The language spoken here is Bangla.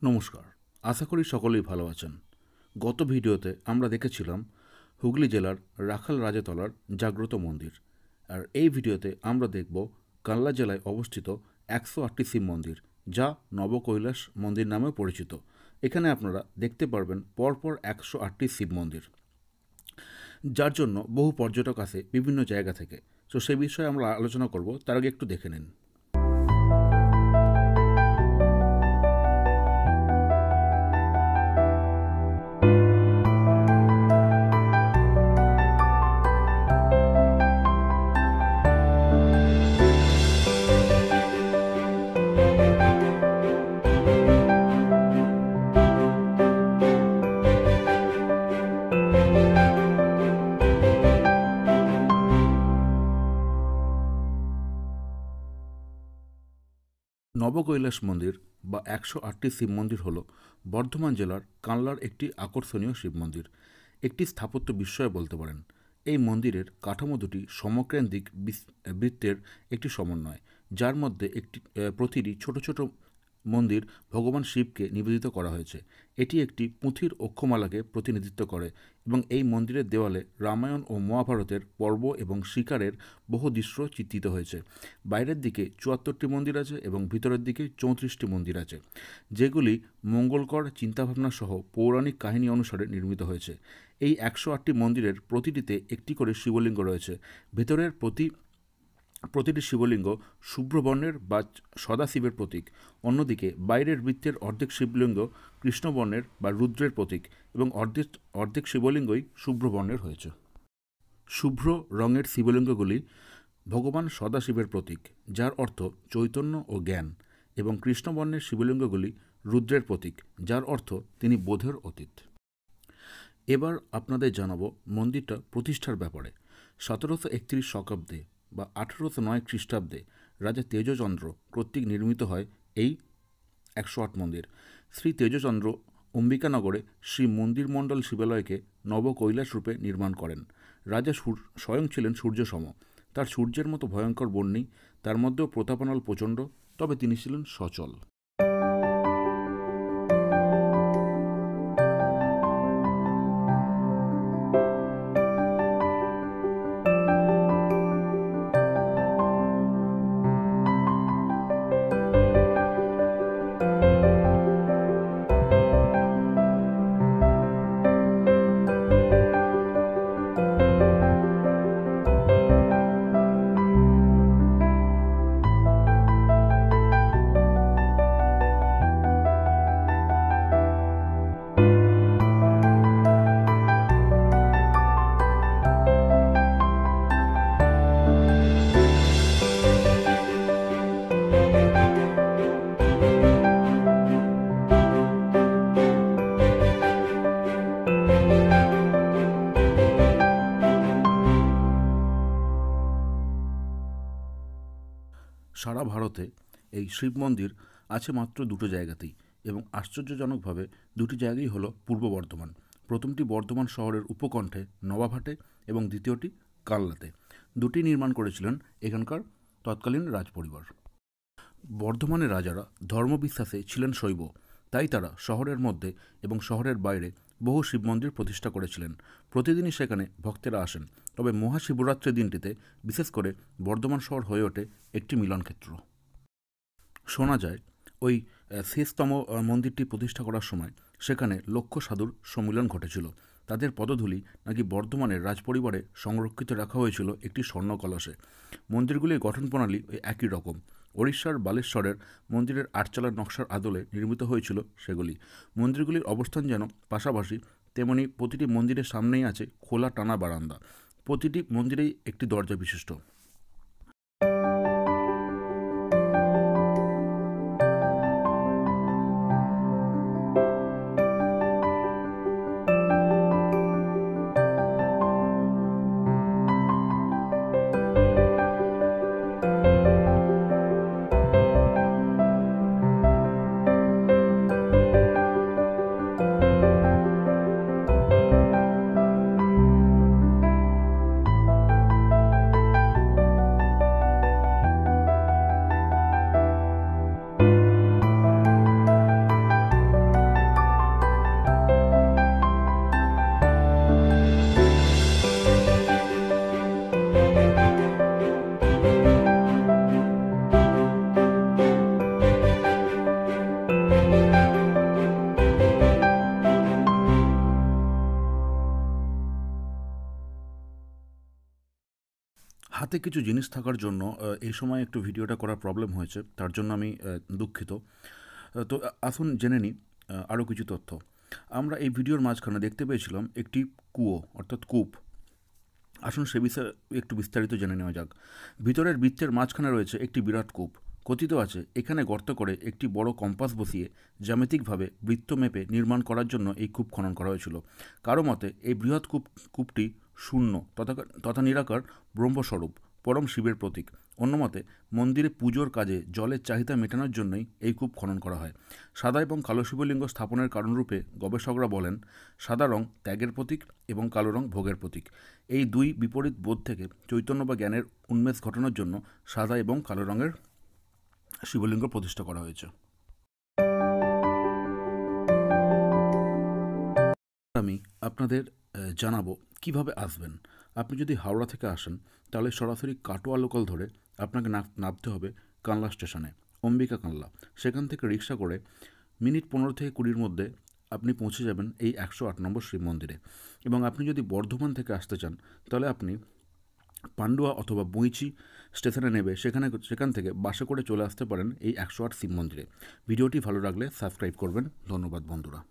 নমস্কার, আশা করি সকলেই ভালো আছেন। গত ভিডিওতে আমরা দেখেছিলাম হুগলি জেলার রাখাল রাজাতলার জাগ্রত মন্দির। আর এই ভিডিওতে আমরা দেখব কানলা জেলায় অবস্থিত 108টি শিব মন্দির, যা নবকৈলাস মন্দির নামেও পরিচিত। এখানে আপনারা দেখতে পারবেন পরপর 108টি শিব মন্দির, যার জন্য বহু পর্যটক আসে বিভিন্ন জায়গা থেকে। তো সেই বিষয়ে আমরা আলোচনা করব, তার আগে একটু দেখে নিন। নবকৈলাস মন্দির বা 108টি শিব মন্দির হল বর্ধমান জেলার কানলার একটি আকর্ষণীয় শিব মন্দির। একটি স্থাপত্য বিস্ময় বলতে পারেন। এই মন্দিরের কাঠামো দুটি সমকেন্দ্রিক বৃত্তের একটি সমন্বয়, যার মধ্যে প্রতিটি ছোট ছোট মন্দির ভগবান শিবকে নিবেদিত করা হয়েছে। এটি একটি পুঁথির অক্ষমালাকে প্রতিনিধিত্ব করে এবং এই মন্দিরের দেওয়ালে রামায়ণ ও মহাভারতের পর্ব এবং শিকারের বহু দৃশ্য চিত্রিত হয়েছে। বাইরের দিকে 74টি মন্দির আছে এবং ভিতরের দিকে 34টি মন্দির আছে, যেগুলি মঙ্গলকর চিন্তাভাবনা সহ পৌরাণিক কাহিনী অনুসারে নির্মিত হয়েছে। এই 108টি মন্দিরের প্রতিটিতে একটি করে শিবলিঙ্গ রয়েছে। ভেতরের প্রতিটি শিবলিঙ্গ শুভ্রবর্ণের বা সদাশিবের প্রতীক। অন্যদিকে বাইরের বৃত্তের অর্ধেক শিবলিঙ্গ কৃষ্ণবর্ণের বা রুদ্রের প্রতীক এবং অর্ধেক শিবলিঙ্গই শুভ্রবর্ণের হয়েছে। শুভ্র রঙের শিবলিঙ্গগুলি ভগবান সদাশিবের প্রতীক, যার অর্থ চৈতন্য ও জ্ঞান, এবং কৃষ্ণবর্ণের শিবলিঙ্গগুলি রুদ্রের প্রতীক, যার অর্থ তিনি বোধের অতীত। এবার আপনাদের জানাবো মন্দিরটা প্রতিষ্ঠার ব্যাপারে। 1731 শতাব্দে বা 1809 খ্রিস্টাব্দে রাজা তেজচন্দ্র কর্তৃক নির্মিত হয় এই 108 মন্দির। শ্রী তেজচন্দ্র অম্বিকানগরে শ্রী মন্দির মণ্ডল শিবালয়কে নবকৈলাস রূপে নির্মাণ করেন। রাজা স্বয়ং ছিলেন সূর্যসম। তার সূর্যের মতো ভয়ঙ্কর বন নেই, তার মধ্যেও প্রতাপনাল প্রচণ্ড, তবে তিনি ছিলেন সচল। সারা ভারতে এই শিব মন্দির আছে মাত্র দুটো জায়গাতেই, এবং আশ্চর্যজনকভাবে দুটি জায়গাই হলো পূর্ব বর্ধমান। প্রথমটি বর্ধমান শহরের উপকণ্ঠে নবাবহাটে এবং দ্বিতীয়টি কানলাতে। দুটি নির্মাণ করেছিলেন এখানকার তৎকালীন রাজপরিবার। বর্ধমানের রাজারা ধর্মবিশ্বাসে ছিলেন শৈব, তাই তারা শহরের মধ্যে এবং শহরের বাইরে বহু শিব মন্দির প্রতিষ্ঠা করেছিলেন। প্রতিদিনই সেখানে ভক্তেরা আসেন, তবে মহাশিবরাত্রির দিনটিতে বিশেষ করে বর্ধমান শহর হয়ে ওঠে একটি মিলনক্ষেত্র। শোনা যায় ওই শেষতম মন্দিরটি প্রতিষ্ঠা করার সময় সেখানে লক্ষ সাধুর সম্মিলন ঘটেছিল। তাদের পদধূলি নাকি বর্ধমানের রাজপরিবারে সংরক্ষিত রাখা হয়েছিল একটি স্বর্ণ কলসে। মন্দিরগুলির গঠন প্রণালী ওই একই রকম। ওড়িশার বালেশ্বরের মন্দিরের আটচালার নকশার আদলে নির্মিত হয়েছিল সেগুলি। মন্দিরগুলির অবস্থান যেন পাশাপাশি, তেমনি প্রতিটি মন্দিরের সামনেই আছে খোলা টানা বারান্দা। প্রতিটি মন্দিরেই একটি দরজা বিশিষ্ট। হাতে কিছু জিনিস থাকার জন্য এই সময় একটু ভিডিওটা করার প্রবলেম হয়েছে, তার জন্য আমি দুঃখিত। তো আসুন জেনে নিই আরও কিছু তথ্য। আমরা এই ভিডিওর মাঝখানে দেখতে পেয়েছিলাম একটি কুয়ো অর্থাৎ কূপ। আসুন সে বিষয়ে একটু বিস্তারিত জেনে নেওয়া যাক। ভিতরের বৃত্তের মাঝখানে রয়েছে একটি বিরাট কূপ। কথিত আছে এখানে গর্ত করে একটি বড় কম্পাস বসিয়ে জ্যামিতিকভাবে বৃত্ত মেপে নির্মাণ করার জন্য এই কূপ খনন করা হয়েছিল। কারো মতে এই বৃহৎ কূপটি শূন্য তথা নিরাকার ব্রহ্মস্বরূপ পরম শিবের প্রতীক। অন্য মতে মন্দিরে পুজোর কাজে জলের চাহিদা মেটানোর জন্যই এই কূপ খনন করা হয়। সাদা এবং কালো শিবলিঙ্গ স্থাপনের কারণরূপে গবেষকরা বলেন সাদা রং ত্যাগের প্রতীক এবং কালো রং ভোগের প্রতীক। এই দুই বিপরীত বোধ থেকে চৈতন্য বা জ্ঞানের উন্মেষ ঘটানোর জন্য সাদা এবং কালো রঙের শিবলিঙ্গ প্রতিষ্ঠা করা হয়েছে। আমি আপনাদের জানাবো কিভাবে আসবেন। আপনি যদি হাওড়া থেকে আসেন তাহলে সরাসরি কাটোয়া লোকাল ধরে আপনাকে নামতে হবে কানলা স্টেশনে, অম্বিকা কানলা। সেখান থেকে রিক্সা করে মিনিট 15 থেকে 20-র মধ্যে আপনি পৌঁছে যাবেন এই 108 নম্বর শিব মন্দিরে। এবং আপনি যদি বর্ধমান থেকে আসতে চান তাহলে আপনি পান্ডুয়া অথবা বইচি স্টেশনে নেবে সেখান থেকে বাসে করে চলে আসতে পারেন এই 108 শিব মন্দিরে। ভিডিওটি ভালো লাগলে সাবস্ক্রাইব করবেন। ধন্যবাদ বন্ধুরা।